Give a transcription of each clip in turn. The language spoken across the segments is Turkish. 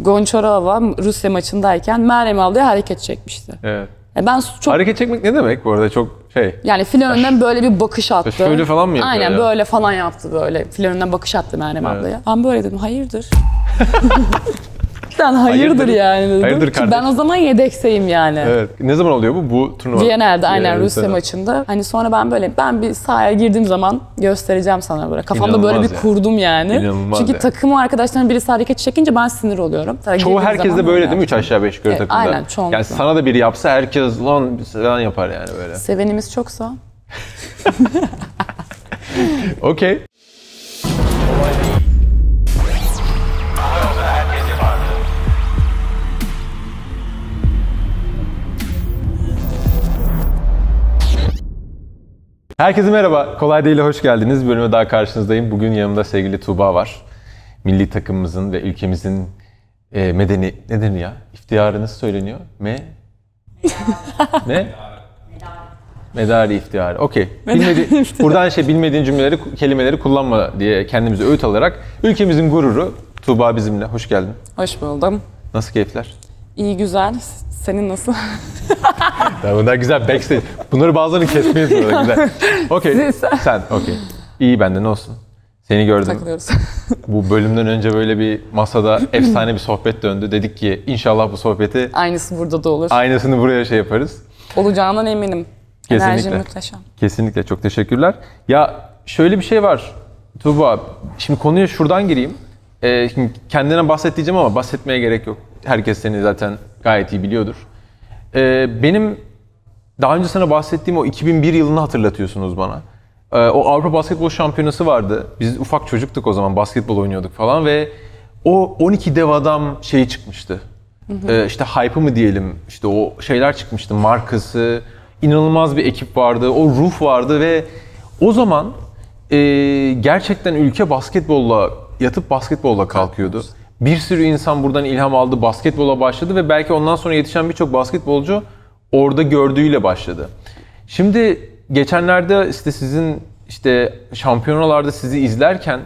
Gonçarova Rusya maçındayken Meryem ablaya hareket çekmişti. Evet. Ben çok... Hareket çekmek ne demek bu arada? Çok şey... Yani file önünden böyle bir bakış attı. Şöyle falan mı yapıyor? Aynen ya? böyle falan yaptı böyle. File önünden bakış attı Meryem ablaya. Ben böyle dedim, hayırdır? Ben hayırdır yani dedim. Hayırdır kardeş. Ben o zaman yedekseyim yani. Evet. Ne zaman oluyor bu turnuva? Viyana'da aynen Viyana'da Rusya maçında. Hani sonra ben bir sahaya girdiğim zaman göstereceğim sana böyle. Kafamda İnanılmaz böyle bir kurdum yani. İnanılmaz Çünkü ya. takım arkadaşlarından birisi hareket çekince ben sinir oluyorum. Çoğu herkes de böyle değil mi? 3 aşağı 5 yukarı takımda. Aynen çoğunlukla. Yani sana da biri yapsa herkes lan falan yapar yani böyle. Sevenimiz çoksa. Okey. Herkese merhaba. Kolay Değil'e hoş geldiniz. Bölüme daha karşınızdayım. Bugün yanımda sevgili Tuğba var. Milli takımımızın ve ülkemizin medeni... Ne denir ya? İftiharı nasıl söyleniyor? Ne? Medari iftiharı. Okey. Buradan bilmediğin cümleleri, kelimeleri kullanma diye kendimize öğüt alarak ülkemizin gururu Tuğba bizimle. Hoş geldin. Hoş buldum. Nasıl keyifler? İyi güzel. Senin nasıl? Ya bunlar güzel backstage. Bunları bazılarını kesmeyiz burada güzel. Okey. Sen okey. İyi benden olsun. Seni gördüm. Takılıyoruz. Bu bölümden önce böyle bir masada efsane bir sohbet döndü. Dedik ki inşallah bu sohbeti Aynısı burada da olur. aynısını buraya yaparız. Olacağından eminim. Kesinlikle. Enerji muhteşem. Kesinlikle. Çok teşekkürler. Ya şöyle bir şey var Tuğba. Şimdi konuya şuradan gireyim. Şimdi kendinden bahset diyeceğim ama bahsetmeye gerek yok. Herkes seni zaten gayet iyi biliyordur. Benim daha önce sana bahsettiğim o 2001 yılını hatırlatıyorsunuz bana. O Avrupa Basketbol Şampiyonası vardı. Biz ufak çocuktuk o zaman, basketbol oynuyorduk falan ve o 12 dev adam şeyi çıkmıştı. İşte hype'ı mı diyelim, işte o şeyler çıkmıştı. Markası, inanılmaz bir ekip vardı, o ruh vardı ve o zaman gerçekten ülke basketbolla, yatıp basketbolla kalkıyordu. Bir sürü insan buradan ilham aldı, basketbola başladı ve belki ondan sonra yetişen birçok basketbolcu orada gördüğüyle başladı. Şimdi geçenlerde sizin şampiyonalarda sizi izlerken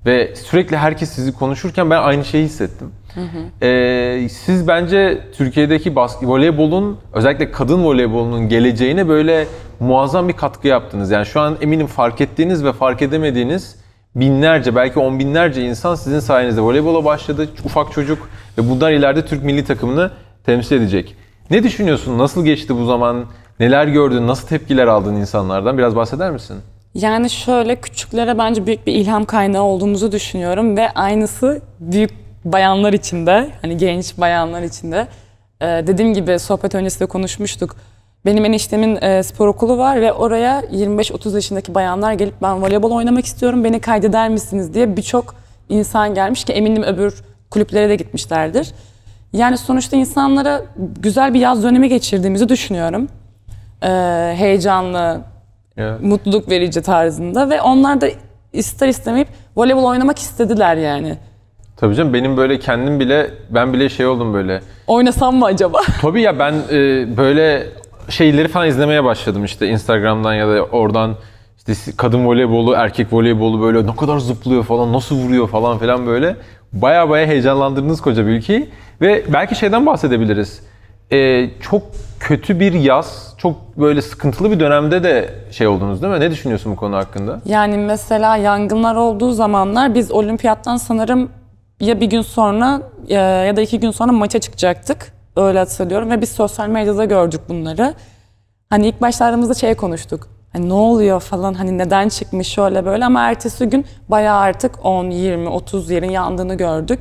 ve sürekli herkes sizi konuşurken ben aynı şeyi hissettim. Siz bence Türkiye'deki voleybolun, özellikle kadın voleybolunun geleceğine böyle muazzam bir katkı yaptınız. Yani şu an eminim fark ettiğiniz ve fark edemediğiniz binlerce, belki on binlerce insan sizin sayenizde voleybola başladı. Ufak çocuk ve bundan ileride Türk milli takımını temsil edecek. Ne düşünüyorsun? Nasıl geçti bu zaman? Neler gördün? Nasıl tepkiler aldın insanlardan? Biraz bahseder misin? Yani şöyle, küçüklere bence büyük bir ilham kaynağı olduğumuzu düşünüyorum ve aynısı büyük bayanlar için de, hani genç bayanlar için de. Dediğim gibi sohbet öncesinde konuşmuştuk. Benim eniştemin spor okulu var ve oraya 25-30 yaşındaki bayanlar gelip ben voleybol oynamak istiyorum, beni kaydeder misiniz diye birçok insan gelmiş ki eminim öbür kulüplere de gitmişlerdir. Yani sonuçta insanlara güzel bir yaz dönemi geçirdiğimizi düşünüyorum. Heyecanlı, mutluluk verici tarzında ve onlar da ister istemeyip voleybol oynamak istediler yani. Tabii canım, benim böyle ben bile şey oldum böyle. Oynasam mı acaba? Tabii ya, ben böyle şeyleri falan izlemeye başladım işte Instagram'dan ya da oradan, işte kadın voleybolu, erkek voleybolu böyle ne kadar zıplıyor falan, nasıl vuruyor falan filan böyle. Baya heyecanlandırdınız koca bir ülkeyi ve belki şeyden bahsedebiliriz. Çok kötü bir yaz, çok böyle sıkıntılı bir dönemde de şey oldunuz değil mi? Ne düşünüyorsun bu konu hakkında? Yani mesela yangınlar olduğu zamanlar biz olimpiyattan sanırım ya bir gün sonra ya da 2 gün sonra maça çıkacaktık. Öyle hatırlıyorum ve biz sosyal medyada gördük bunları. Hani ilk başlarımızda konuştuk. Hani ne oluyor falan, hani neden çıkmış şöyle böyle, ama ertesi gün bayağı artık 10, 20, 30 yerin yandığını gördük.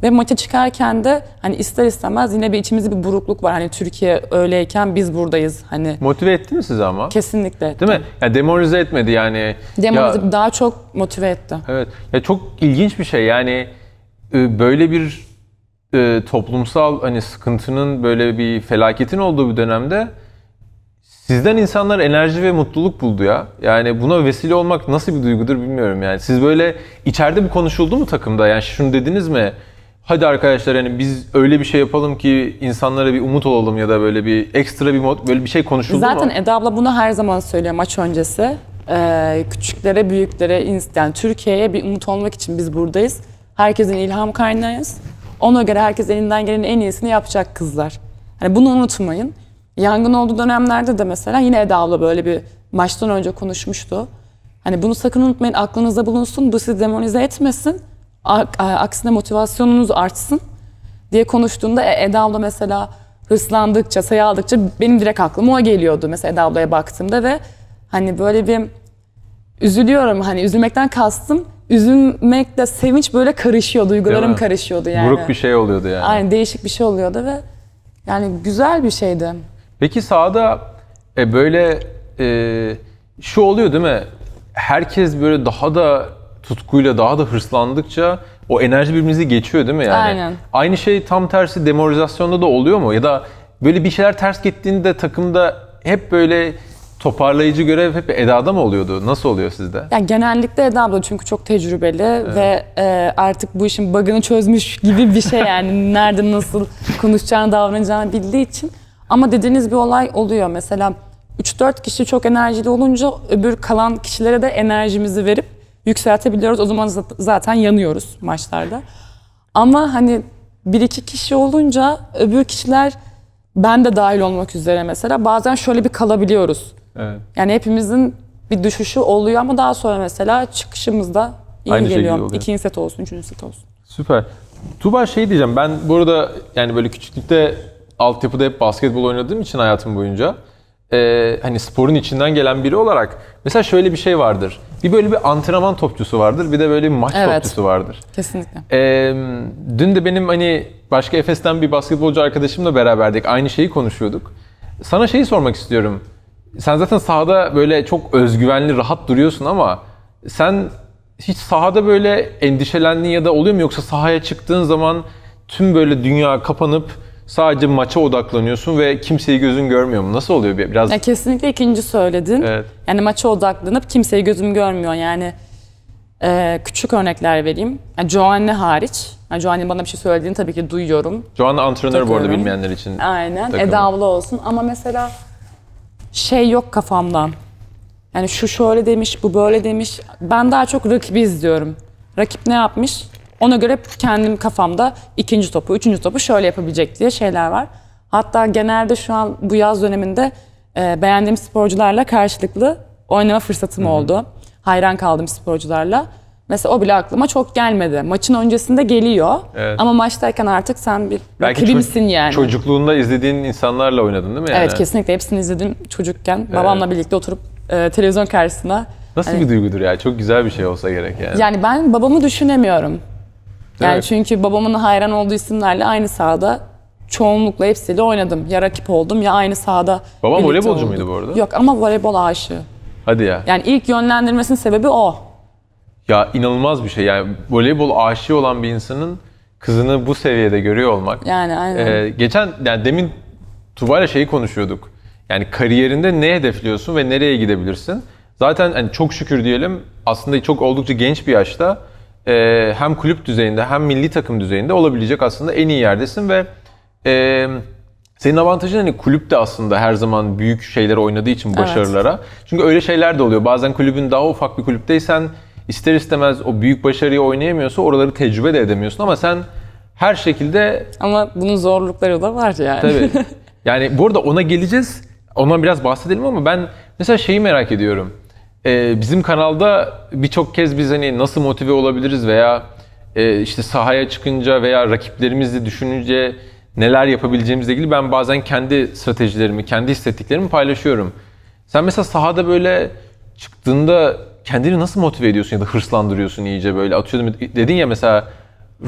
Ve maça çıkarken de hani ister istemez yine bir içimizde bir burukluk var. Hani Türkiye öyleyken biz buradayız. Hani motive etti mi sizi ama? Kesinlikle etti. Değil mi? Yani demoralize etmedi yani. Demoralize, daha çok motive etti. Evet. Ya çok ilginç bir şey yani, böyle bir toplumsal hani sıkıntının, böyle bir felaketin olduğu bir dönemde sizden insanlar enerji ve mutluluk buldu ya. Yani buna vesile olmak nasıl bir duygudur bilmiyorum yani. Siz böyle içeride bu konuşuldu mu takımda? Yani şunu dediniz mi? Hadi arkadaşlar, hani biz öyle bir şey yapalım ki insanlara bir umut olalım ya da böyle bir ekstra böyle bir şey konuşuldu mu? Zaten Eda abla bunu her zaman söylüyor maç öncesi. Küçüklere, büyüklere, yani Türkiye'ye bir umut olmak için biz buradayız. Herkesin ilham kaynağıyız. Ona göre herkes elinden gelenin en iyisini yapacak kızlar. Hani bunu unutmayın. Yangın olduğu dönemlerde de mesela yine Eda abla böyle bir maçtan önce konuşmuştu. Hani bunu sakın unutmayın, aklınızda bulunsun, bu sizi demoralize etmesin. Aksine motivasyonunuz artsın diye konuştuğunda Eda abla mesela hırslandıkça, sayı aldıkça benim direkt aklıma o geliyordu mesela Eda ablaya baktığımda ve hani böyle bir üzülüyorum, hani üzülmekten kastım, üzülmekle sevinç böyle karışıyor, duygularım karışıyordu yani. Buruk bir şey oluyordu yani. Aynen, değişik bir şey oluyordu ve yani güzel bir şeydi. Peki sahada böyle şu oluyor değil mi? Herkes böyle daha da tutkuyla, daha da hırslandıkça o enerji birbirinizi geçiyor değil mi yani? Aynen. Aynı şey tam tersi demoralizasyonda da oluyor mu? Ya da böyle bir şeyler ters gittiğinde takımda hep böyle toparlayıcı görev hep Eda'da mı oluyordu? Nasıl oluyor sizde? Yani genellikle Eda abla çünkü çok tecrübeli ve artık bu işin bug'ını çözmüş gibi bir şey yani. Nerede nasıl konuşacağını, davranacağını bildiği için. Ama dediğiniz bir olay oluyor. Mesela 3-4 kişi çok enerjili olunca öbür kalan kişilere de enerjimizi verip yükseltebiliyoruz. O zaman zaten yanıyoruz maçlarda. Ama hani 1-2 kişi olunca öbür kişiler, ben de dahil olmak üzere mesela, bazen şöyle bir kalabiliyoruz. Evet. Yani hepimizin bir düşüşü oluyor ama daha sonra mesela çıkışımızda iyi Aynı şekilde geliyor. oluyor. 2. set olsun, 3. set olsun. Süper. Tuğba şey diyeceğim, ben bu arada yani böyle küçüklükte altyapıda hep basketbol oynadığım için hayatım boyunca hani sporun içinden gelen biri olarak mesela şöyle bir şey vardır. Bir böyle bir antrenman topçusu vardır, bir de böyle bir maç topçusu vardır. Kesinlikle. Dün de benim hani başka Efes'ten bir basketbolcu arkadaşımla beraberdik. Aynı şeyi konuşuyorduk. Sana şeyi sormak istiyorum. Sen zaten sahada böyle çok özgüvenli, rahat duruyorsun ama sen hiç sahada böyle endişelendiğin ya da oluyor mu? Yoksa sahaya çıktığın zaman tüm böyle dünya kapanıp sadece maça odaklanıyorsun ve kimseyi gözün görmüyor mu? Nasıl oluyor biraz? Ya kesinlikle ikinci söyledin. Evet. Yani maça odaklanıp kimseyi gözüm görmüyor. Yani küçük örnekler vereyim. Yani Joanne hariç. Yani Joanne'nin bana bir şey söylediğini tabii ki duyuyorum. Joanne antrenör bu arada Takıyorum. bilmeyenler için. Aynen. Takımı. Eda abla olsun ama mesela şey yok kafamdan. Yani şu şöyle demiş, bu böyle demiş. Ben daha çok rakibi izliyorum. Rakip ne yapmış? Ona göre kendim kafamda ikinci topu, üçüncü topu şöyle yapabilecek diye şeyler var. Hatta genelde şu an bu yaz döneminde beğendiğim sporcularla karşılıklı oynama fırsatım oldu. Hayran kaldım sporcularla. Mesela o bile aklıma çok gelmedi. Maçın öncesinde geliyor Evet. ama maçtayken artık sen bir Belki rakibimsin yani. Çocukluğunda izlediğin insanlarla oynadın değil mi yani? Evet, kesinlikle hepsini izledim çocukken. Babamla birlikte oturup televizyon karşısına. Nasıl Hani- bir duygudur ya? Çok güzel bir şey olsa gerek yani. Yani ben babamı düşünemiyorum. Yani Evet. çünkü babamın hayran olduğu isimlerle aynı sahada çoğunlukla hepsiyle oynadım. Ya rakip oldum ya aynı sahada Baban birlikte voleybolcu olduk. muydu bu arada? Yok ama voleybol aşığı. Hadi ya. Yani ilk yönlendirmesinin sebebi o. Ya inanılmaz bir şey. Yani voleybol aşığı olan bir insanın kızını bu seviyede görüyor olmak. Yani aynen. Geçen yani demin Tuğba'yla şeyi konuşuyorduk. Yani kariyerinde ne hedefliyorsun ve nereye gidebilirsin? Zaten hani çok şükür diyelim aslında çok oldukça genç bir yaşta hem kulüp düzeyinde hem milli takım düzeyinde olabilecek aslında en iyi yerdesin ve senin avantajın hani kulüp de aslında her zaman büyük şeyleri oynadığı için başarılara. Çünkü öyle şeyler de oluyor. Bazen kulübün daha ufak bir kulüpteysen ister istemez o büyük başarıyı oynayamıyorsa oraları tecrübe de edemiyorsun ama sen her şekilde Ama bunun zorlukları da var yani. tabii. Yani bu arada ona geleceğiz. Ondan biraz bahsedelim ama ben mesela şeyi merak ediyorum. Bizim kanalda birçok kez biz hani nasıl motive olabiliriz veya işte sahaya çıkınca veya rakiplerimizi düşününce neler yapabileceğimizle ilgili ben bazen kendi stratejilerimi, kendi hissettiklerimi paylaşıyorum. Sen mesela sahada böyle çıktığında kendini nasıl motive ediyorsun ya da hırslandırıyorsun iyice böyle atıyorum dedin ya mesela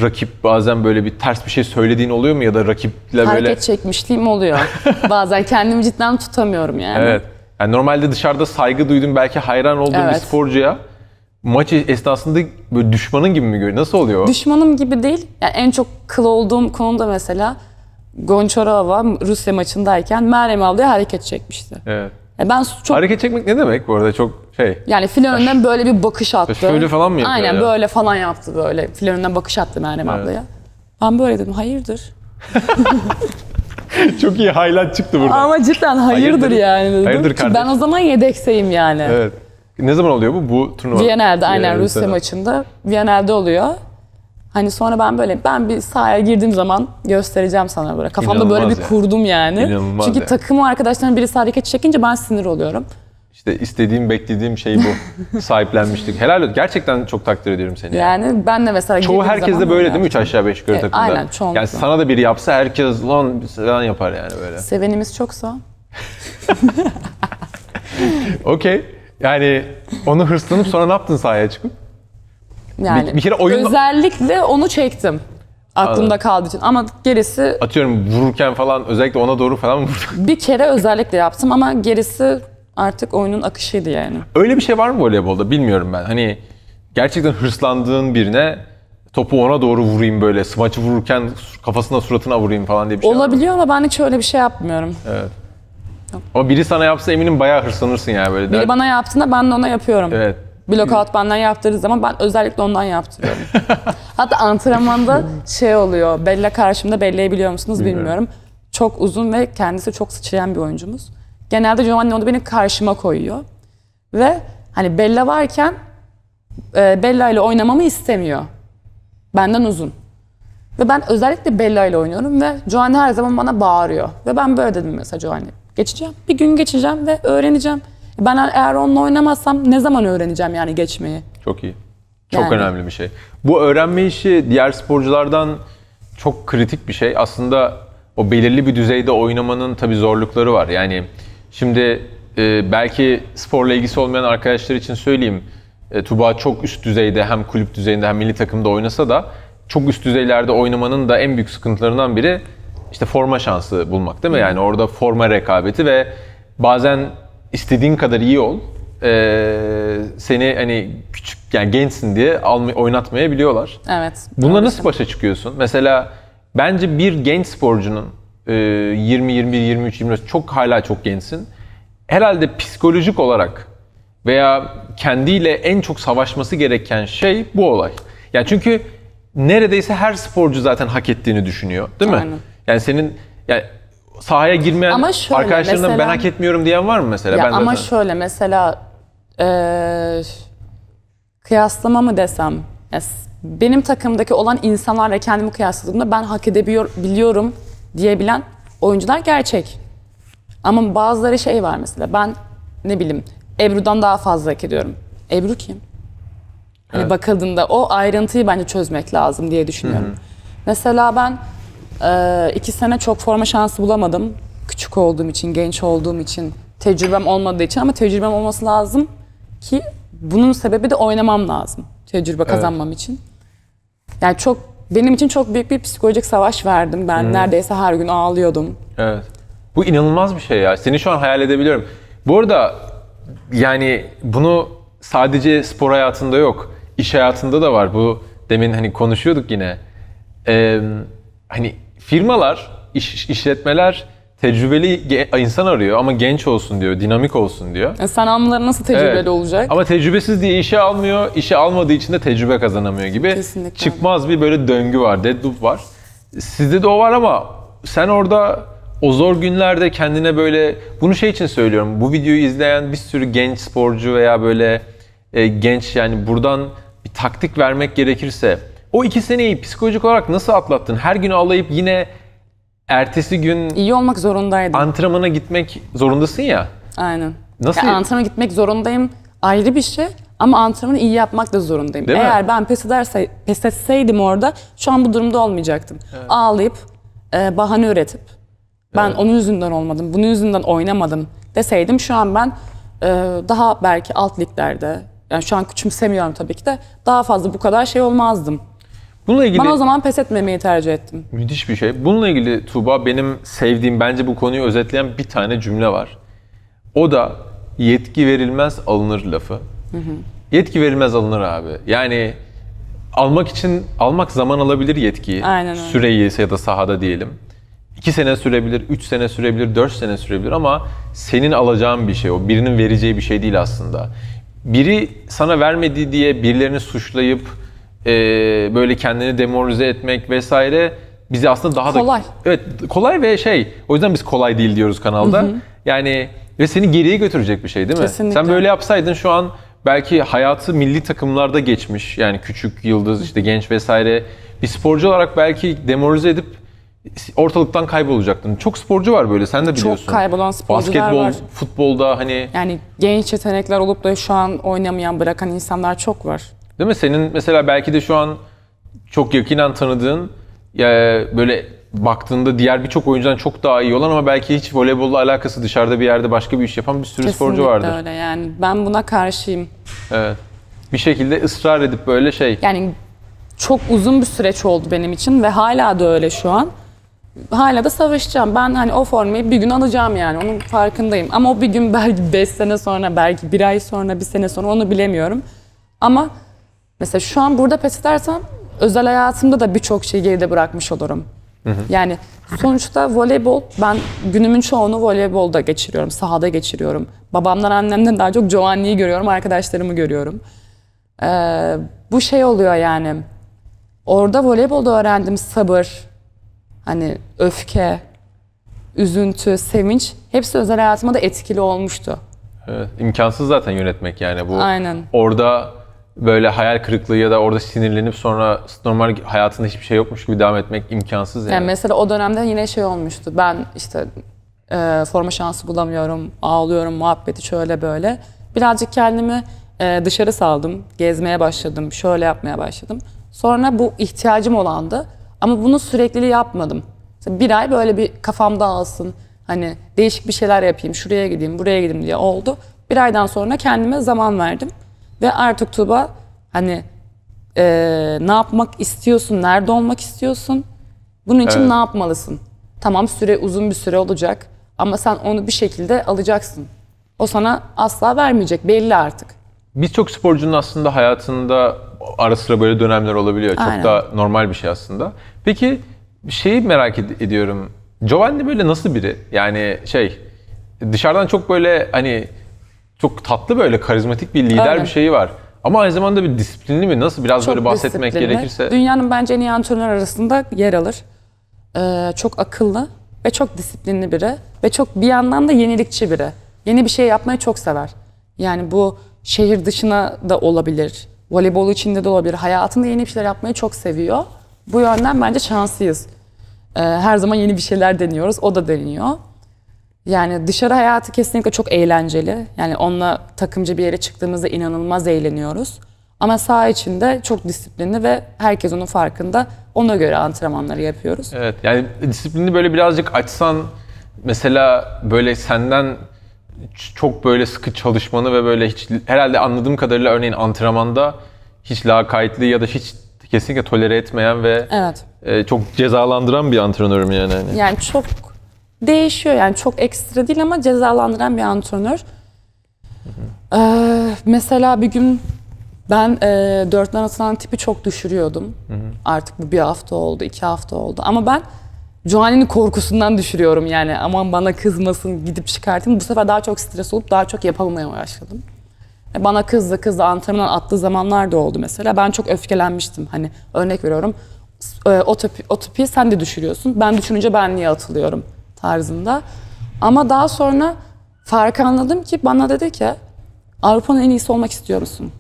rakip bazen böyle bir ters bir şey söylediğin oluyor mu ya da rakiple böyle Hareket çekmişliğim oluyor. Bazen kendimi cidden tutamıyorum yani. evet. Yani normalde dışarıda saygı duydum belki hayran olduğum bir Evet. sporcuya maç esnasında böyle düşmanın gibi mi görüyor? Nasıl oluyor? Düşmanım gibi değil. Yani en çok kıl olduğum konuda mesela Gonçarova Rusya maçındayken Meryem ablaya hareket çekmişti. Evet. Ben çok Hareket çekmek ne demek bu arada çok şey. yani file önünden böyle bir bakış attı. Şöyle falan mı yapıyor Aynen ya? böyle falan yaptı böyle. File önünden bakış attı Meryem ablaya. Ben böyle dedim hayırdır. Çok iyi highlight çıktı burada. Ama cidden hayırdır yani dedim. Hayırdır Ki kardeş. ben o zaman yedekseyim yani. Evet. Ne zaman oluyor bu? Bu turnuva. Viyana'da aynen Viyana'da Rusya sana. maçında. Viyana'da oluyor. Hani sonra ben bir sahaya girdiğim zaman göstereceğim sana böyle. Kafamda İnanılmaz böyle bir ya. kurdum yani. İnanılmaz Çünkü ya. takım arkadaşlarım birisi hareket çekince ben sinir oluyorum. İşte istediğim, beklediğim şey bu. Sahiplenmiştik. Helal olsun. Gerçekten çok takdir ediyorum seni. Yani ben de mesela Çoğu girdiğim herkes zaman de böyle öyle değil mi? 3 yaptım. aşağı 5 yukarı takımda. Aynen, çoğunlukla. Yani sana da biri yapsa herkes lan falan yapar yani böyle. Sevenimiz çoksa. Okey. Yani onu hırslanıp sonra ne yaptın sahaya çıkıp? Yani Bir kere oyun- özellikle onu çektim. Aklımda Anladım. kaldığı için. Ama gerisi Atıyorum vururken falan özellikle ona doğru falan mı vurdun? bir kere özellikle yaptım ama gerisi artık oyunun akışıydı yani. Öyle bir şey var mı voleybolda bilmiyorum ben. Hani gerçekten hırslandığın birine topu ona doğru vurayım böyle. Smaçı vururken kafasına suratına vurayım falan diye bir şey var mı? Olabiliyor ama ben hiç öyle bir şey yapmıyorum. Evet. Ama biri sana yapsa eminim bayağı hırslanırsın yani böyle. Biri bana yaptığında ben de ona yapıyorum. Evet. Blokout benden yaptırdığı zaman ben özellikle ondan yaptırıyorum. Hatta antrenmanda şey oluyor. Bella karşımda, Bella'yı biliyor musunuz bilmiyorum. Çok uzun ve kendisi çok sıçrayan bir oyuncumuz. Genelde Giovanni onu beni karşıma koyuyor. Ve hani Bella varken Bella ile oynamamı istemiyor. Benden uzun. Ve ben özellikle Bella ile oynuyorum ve Giovanni her zaman bana bağırıyor. Ve ben böyle dedim mesela Giovanni. Geçeceğim. Bir gün geçeceğim ve öğreneceğim. Ben eğer onunla oynamazsam ne zaman öğreneceğim yani geçmeyi? Çok iyi. Çok Yani. önemli bir şey. Bu öğrenme işi diğer sporculardan çok kritik bir şey. Aslında o belirli bir düzeyde oynamanın tabii zorlukları var. Yani şimdi belki sporla ilgisi olmayan arkadaşlar için söyleyeyim. Tuba çok üst düzeyde hem kulüp düzeyinde hem milli takımda oynasa da çok üst düzeylerde oynamanın da en büyük sıkıntılarından biri işte forma şansı bulmak değil mi? Yani orada forma rekabeti ve bazen istediğin kadar iyi ol. Seni hani küçük yani gençsin diye oynatmayabiliyorlar. Evet. Bununla nasıl başa çıkıyorsun? Mesela bence bir genç sporcunun 20, 21, 23, 24 hala çok gençsin. Herhalde psikolojik olarak veya kendiyle en çok savaşması gereken şey bu olay. Yani çünkü neredeyse her sporcu zaten hak ettiğini düşünüyor, değil mi? Aynen. Yani senin yani sahaya girmeyen Ama şöyle, arkadaşlarından ben mesela- hak etmiyorum diyen var mı mesela? Ya Ben ama zaten... şöyle mesela kıyaslama mı desem? Benim takımdaki olan insanlarla kendimi kıyasladığımda ben hak edebiliyorum diyebilen oyuncular gerçek. Ama bazıları şey var mesela ben ne bileyim Ebru'dan daha fazla hak ediyorum. Ebru kim? Hani Evet. bakıldığında o ayrıntıyı bence çözmek lazım diye düşünüyorum. Mesela ben 2 sene çok forma şansı bulamadım. Küçük olduğum için, genç olduğum için, tecrübem olmadığı için ama tecrübem olması lazım ki bunun sebebi de oynamam lazım. Tecrübe kazanmam için. Yani benim için çok büyük bir psikolojik savaş verdim. Ben neredeyse her gün ağlıyordum. Evet. Bu inanılmaz bir şey ya. Seni şu an hayal edebiliyorum. Bu arada yani bunu sadece spor hayatında yok. İş hayatında da var. Bu demin hani konuşuyorduk yine. Hani firmalar, işletmeler tecrübeli insan arıyor ama genç olsun diyor, dinamik olsun diyor. Sen anıları nasıl tecrübeli Evet. olacak? Ama tecrübesiz diye işe almıyor, işe almadığı için de tecrübe kazanamıyor gibi. Kesinlikle. Çıkmaz bir böyle döngü var, dead loop var. Sizde de o var ama sen orada o zor günlerde kendine böyle, bunu şey için söylüyorum, bu videoyu izleyen bir sürü genç sporcu veya böyle genç yani buradan bir taktik vermek gerekirse o 2 seneyi psikolojik olarak nasıl atlattın? Her gün ağlayıp yine ertesi gün İyi olmak zorundaydım. antrenmana gitmek zorundasın ya. Aynen. Nasıl? Yani antrenmana gitmek zorundayım ayrı bir şey ama antrenmanı iyi yapmak da zorundayım. Değil mi? Eğer ben pes etseydim orada şu an bu durumda olmayacaktım. Ağlayıp bahane üretip ben onun yüzünden olmadım, bunun yüzünden oynamadım deseydim şu an ben daha belki alt liglerde, yani şu an küçümsemiyorum tabii ki de daha fazla bu kadar şey olmazdım. Bununla ilgili Ben o zaman pes etmemeyi tercih ettim. müthiş bir şey. Bununla ilgili Tuğba benim sevdiğim, bence bu konuyu özetleyen bir tane cümle var. O da yetki verilmez alınır lafı. Yetki verilmez alınır abi. Yani almak zaman alabilir yetkiyi. Aynen öyle. Süreyi ya da sahada diyelim. 2 sene sürebilir, 3 sene sürebilir, 4 sene sürebilir ama senin alacağın bir şey o. Birinin vereceği bir şey değil aslında. Biri sana vermediği diye birilerini suçlayıp böyle kendini demoralize etmek vesaire bizi aslında daha Kolay. da... Evet, kolay ve o yüzden biz kolay değil diyoruz kanalda. Yani ve seni geriye götürecek bir şey değil mi? Kesinlikle. Sen böyle yapsaydın şu an belki hayatı milli takımlarda geçmiş. Yani küçük, yıldız, işte genç vesaire. Bir sporcu olarak belki demoralize edip ortalıktan kaybolacaktın. Çok sporcu var böyle, sen de biliyorsun. Çok kaybolan sporcular Basketbol, var. futbolda hani... Yani genç yetenekler olup da şu an oynamayan, bırakan insanlar çok var. Değil mi? Senin mesela belki de şu an çok yakinen tanıdığın, böyle baktığında diğer birçok oyuncudan çok daha iyi olan ama belki hiç voleybolla alakası, dışarıda bir yerde başka bir iş yapan bir sürü sporcu vardır. Kesinlikle öyle yani. Ben buna karşıyım. Evet. Bir şekilde ısrar edip böyle şey... Yani çok uzun bir süreç oldu benim için ve hala da öyle şu an. Hala da savaşacağım. Ben hani o formayı bir gün alacağım yani. Onun farkındayım. Ama o bir gün belki 5 sene sonra, belki 1 ay sonra, 1 sene sonra, onu bilemiyorum. Ama mesela şu an burada pes edersem özel hayatımda da birçok şeyi geride bırakmış olurum. Yani sonuçta voleybol, ben günümün çoğunu voleybolda geçiriyorum, sahada geçiriyorum. Babamdan, annemden daha çok Giovanni'yi görüyorum, arkadaşlarımı görüyorum. Bu şey oluyor yani. Orada voleybolda öğrendiğim sabır, hani öfke, üzüntü, sevinç, hepsi özel hayatıma da etkili olmuştu. Evet, imkansız zaten yönetmek yani bu. Aynen. Orada böyle hayal kırıklığı ya da orada sinirlenip sonra normal hayatında hiçbir şey yokmuş gibi devam etmek imkansız yani. Yani mesela o dönemde yine şey olmuştu. Ben işte forma şansı bulamıyorum, ağlıyorum, muhabbeti şöyle böyle. Birazcık kendimi dışarı saldım, gezmeye başladım, şöyle yapmaya başladım. Sonra bu ihtiyacım olandı ama bunu sürekli yapmadım. Mesela 1 ay böyle bir kafam dağılsın, hani değişik bir şeyler yapayım, şuraya gideyim, buraya gideyim diye oldu. 1 aydan sonra kendime zaman verdim ve artık Tuğba hani ne yapmak istiyorsun, nerede olmak istiyorsun, bunun için ne yapmalısın? Tamam, süre uzun bir süre olacak ama sen onu bir şekilde alacaksın. O sana asla vermeyecek, belli artık. Birçok sporcunun aslında hayatında ara sıra böyle dönemler olabiliyor. Çok Aynen. da normal bir şey aslında. Peki bir şeyi merak ediyorum. Giovanni böyle nasıl biri? Yani dışarıdan çok böyle hani çok tatlı, böyle karizmatik bir lider Öyle. bir şeyi var. Ama aynı zamanda bir disiplinli mi? Nasıl? Biraz Çok böyle bahsetmek disiplinli. gerekirse. Dünyanın bence en iyi antrenör arasında yer alır. Çok akıllı ve çok disiplinli biri. Ve çok bir yandan da yenilikçi biri. Yeni bir şey yapmayı çok sever. Yani bu şehir dışına da olabilir. Voleybol içinde de olabilir. Hayatında yeni bir şeyler yapmayı çok seviyor. Bu yönden bence şanslıyız. Her zaman yeni bir şeyler deniyoruz. O da deniyor. Yani dışarı hayatı kesinlikle çok eğlenceli. Yani onunla takımcı bir yere çıktığımızda inanılmaz eğleniyoruz. Ama saha içinde çok disiplinli ve herkes onun farkında. Ona göre antrenmanları yapıyoruz. Evet, yani disiplini böyle birazcık açsan, mesela böyle senden çok böyle sıkı çalışmanı ve böyle hiç, herhalde anladığım kadarıyla örneğin antrenmanda hiç lakaytlığı ya da hiç kesinlikle tolere etmeyen ve Evet. çok cezalandıran bir antrenörüm yani. Yani çok değişiyor, yani çok ekstra değil ama cezalandıran bir antrenör. Mesela bir gün ben 4'ten atılan tipi çok düşürüyordum. Artık bu 1 hafta oldu, 2 hafta oldu. Ama ben Giovanni'nin korkusundan düşürüyorum yani. Aman bana kızmasın, gidip çıkartayım. Bu sefer daha çok stres olup daha çok yapamamaya başladım. Bana kızdı antrenman attığı zamanlar da oldu mesela. Ben çok öfkelenmiştim. Hani örnek veriyorum, o tipi sen de düşürüyorsun. Ben düşününce ben niye atılıyorum tarzında. Ama daha sonra farkı anladım ki, bana dedi ki Avrupa'nın en iyisi olmak istiyor musun?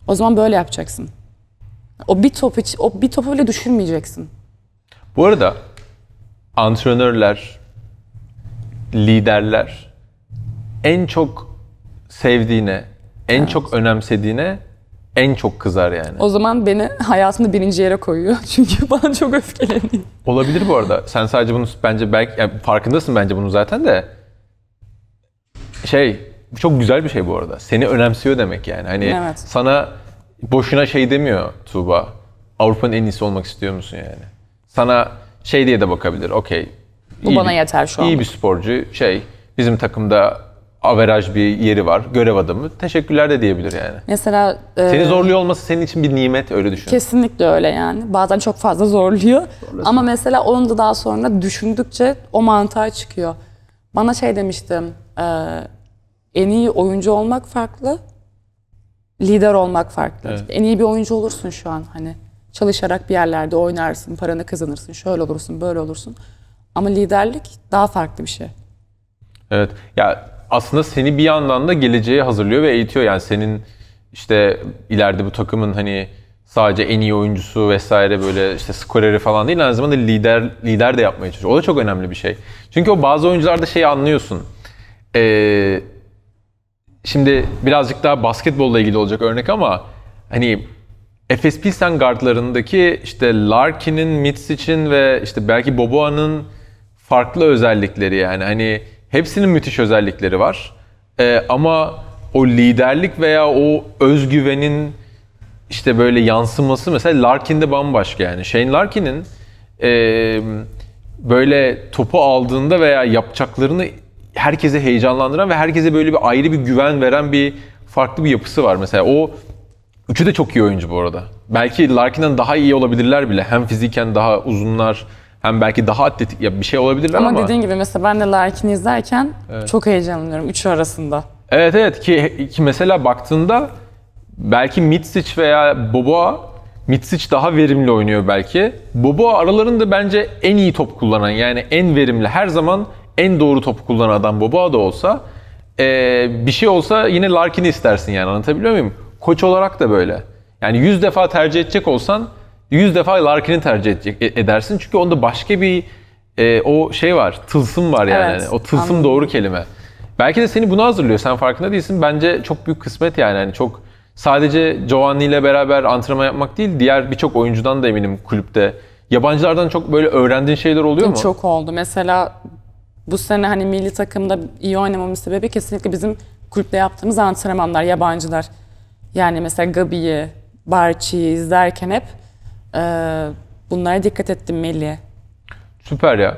O zaman böyle yapacaksın. O bir topu bile düşürmeyeceksin. Bu arada antrenörler, liderler en çok sevdiğine, en çok önemsediğine en çok kızar yani. O zaman beni hayatımda 1. yere koyuyor. Çünkü bana çok öfkeleniyor. Olabilir bu arada. Sen sadece bunu bence belki yani farkındasın bence bunu zaten de. Çok güzel bir şey bu arada. Seni önemsiyor demek yani. Hani Evet. sana boşuna demiyor Tuğba. Avrupa'nın en iyisi olmak istiyor musun yani? Sana diye de bakabilir. Okey. Bu bana yeter şu an. İyi bir sporcu. Bizim takımda averaj bir yeri var. Görev adamı. Teşekkürler de diyebilir yani. Mesela Seni zorluyor olması senin için bir nimet, öyle düşün. kesinlikle öyle yani. Bazen çok fazla zorluyor. Ama mesela onu da daha sonra düşündükçe o mantığa çıkıyor. Bana demiştim. En iyi oyuncu olmak farklı, lider olmak farklı. Evet. En iyi bir oyuncu olursun şu an, hani çalışarak bir yerlerde oynarsın, paranı kazanırsın, şöyle olursun, böyle olursun. Ama liderlik daha farklı bir şey. Evet. Ya aslında seni bir yandan da geleceğe hazırlıyor ve eğitiyor. Yani senin işte ileride bu takımın hani sadece en iyi oyuncusu vesaire böyle işte skoreri falan değil, aynı zamanda lider de yapmaya çalışıyor. O da çok önemli bir şey. Çünkü o bazı oyuncularda şeyi anlıyorsun. Şimdi birazcık daha basketbolla ilgili olacak örnek ama hani Efes Pilsen guardlarındaki işte Larkin'in, Mitsic'in ve işte belki Boboa'nın farklı özellikleri, yani hani hepsinin müthiş özellikleri var. Ama o liderlik veya o özgüvenin işte böyle yansıması mesela Larkin'de bambaşka yani. Shane Larkin'in böyle topu aldığında veya yapacaklarını herkese heyecanlandıran ve herkese böyle bir ayrı bir güven veren bir farklı bir yapısı var. Mesela o üçü de çok iyi oyuncu bu arada. Belki Larkin'den daha iyi olabilirler bile. Hem fiziken daha uzunlar, hem belki daha atletik ya bir şey olabilirler ama. Ama dediğin gibi mesela ben de Larkin'i izlerken çok heyecanlanıyorum üçü arasında. Evet ki mesela baktığında belki Mitsic veya Boboa, Mitsic daha verimli oynuyor belki. Boboa aralarında bence en iyi top kullanan, yani en verimli, her zaman en doğru topu kullanan adam Boboa da olsa bir şey olsa yine Larkin'i istersin, yani anlatabiliyor muyum? Koç olarak da böyle. Yani 100 defa tercih edecek olsan 100 defa Larkin'i tercih edersin. Çünkü onda başka bir o şey var, tılsım var yani. Evet, O tılsım anladım. doğru kelime. Belki de seni buna hazırlıyor. Sen farkında değilsin. Bence çok büyük kısmet yani. Yani çok sadece Giovanni ile beraber antrenman yapmak değil, diğer birçok oyuncudan da eminim kulüpte. Yabancılardan çok böyle öğrendiğin şeyler oluyor mu? Çok oldu. Mesela bu sene hani milli takımda iyi oynamamın sebebi kesinlikle bizim kulüpte yaptığımız antrenmanlar, yabancılar. Yani mesela Gabi'yi, Barçi'yi izlerken hep bunlara dikkat ettim, Melih'e. Süper ya.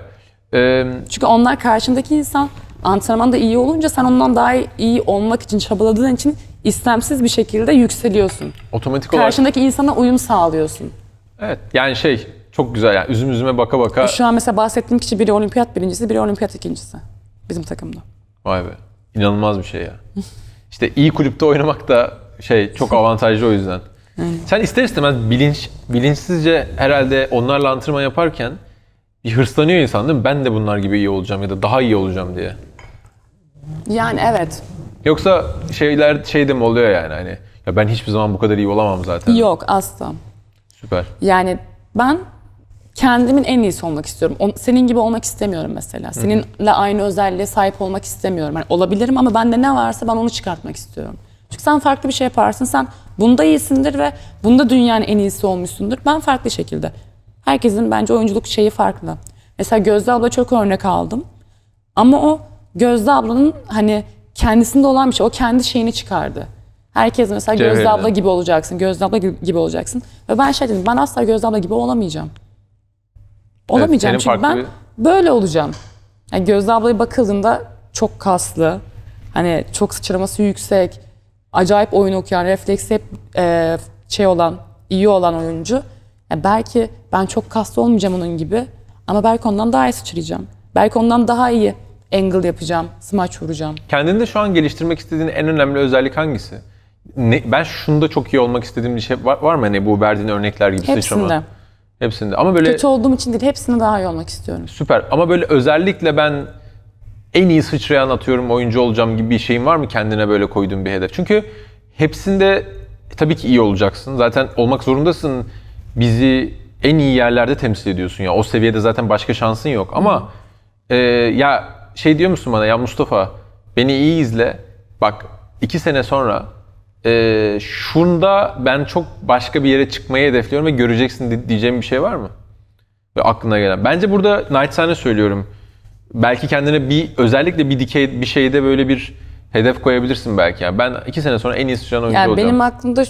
Çünkü onlar karşındaki insan antrenmanda iyi olunca sen ondan daha iyi olmak için çabaladığın için istemsiz bir şekilde yükseliyorsun. Otomatik olarak. Karşındaki insana uyum sağlıyorsun. Evet. Yani şey çok güzel yani, üzüm üzüme baka baka. Şu an mesela bahsettiğim kişi biri olimpiyat birincisi, biri olimpiyat ikincisi bizim takımda. Vay be. İnanılmaz bir şey ya. İşte iyi kulüpte oynamak da çok avantajlı o yüzden. Sen ister istemez bilinçsizce herhalde onlarla antrenman yaparken bir hırslanıyor insan değil mi? Ben de bunlar gibi iyi olacağım ya da daha iyi olacağım diye. Yani evet. Yoksa şey de mi oluyor yani hani ya ben hiçbir zaman bu kadar iyi olamam zaten. Yok, asla. Süper. Yani ben kendimin en iyisi olmak istiyorum. Senin gibi olmak istemiyorum mesela. Seninle aynı özelliğe sahip olmak istemiyorum. Yani olabilirim ama bende ne varsa ben onu çıkartmak istiyorum. Çünkü sen farklı bir şey yaparsın. Sen bunda iyisindir ve bunda dünyanın en iyisi olmuşsundur. Ben farklı şekilde. Herkesin bence oyunculuk şeyi farklı. Mesela Gözde abla çok örnek aldım. Ama o Gözde ablanın hani kendisinde olan bir şey. O kendi şeyini çıkardı. Herkes mesela Gözde abla gibi olacaksın, Gözde abla gibi olacaksın. Ve ben dedim, ben asla Gözde abla gibi olamayacağım. Olamayacağım evet, çünkü ben böyle olacağım. Yani Gözde ablaya bakıldığında çok kaslı, hani çok sıçraması yüksek, acayip oyun okuyan, refleksi hep iyi olan oyuncu. Yani belki ben çok kaslı olmayacağım onun gibi ama belki ondan daha iyi sıçrayacağım. Belki ondan daha iyi angle yapacağım, smaç vuracağım. Kendinde şu an geliştirmek istediğin en önemli özellik hangisi? Ben şunda çok iyi olmak istediğim bir şey var mı? Hani bu verdiğin örnekler gibi sıçrama. Hepsinde. Hepsinde. Ama böyle kötü olduğum için değil, hepsinde daha iyi olmak istiyorum. Süper. Ama böyle özellikle ben en iyi sıçrayan atıyorum oyuncu olacağım gibi bir şeyin var mı kendine böyle koyduğun bir hedef? Çünkü hepsinde tabii ki iyi olacaksın. Zaten olmak zorundasın. Bizi en iyi yerlerde temsil ediyorsun ya. O seviyede zaten başka şansın yok. Ama ya diyor musun bana, ya Mustafa beni iyi izle. Bak 2 sene sonra şunda ben çok başka bir yere çıkmayı hedefliyorum ve göreceksin diyeceğim bir şey var mı? Ve aklına gelen. Bence burada naçizane söylüyorum. Belki kendine özellikle bir şeyde böyle bir hedef koyabilirsin belki. Yani ben 2 sene sonra en iyi sıçrayan oyuncu olacağım. Benim aklımda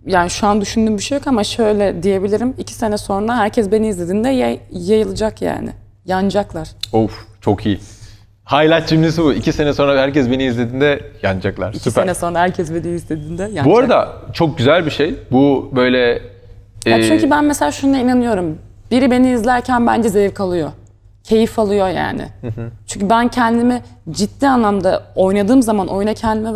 yani şu an düşündüğüm bir şey yok ama şöyle diyebilirim. 2 sene sonra herkes beni izlediğinde yayılacak yani. Yanacaklar. Of, çok iyi. Highlight cümlesi bu. 2 sene sonra herkes beni izlediğinde yanacaklar. 2 sene sonra herkes beni izlediğinde yanacak. Bu arada çok güzel bir şey. Bu böyle... Çünkü ben mesela şuna inanıyorum. Biri beni izlerken bence zevk alıyor. Keyif alıyor yani. Çünkü ben kendimi ciddi anlamda oynadığım zaman, oyuna kendime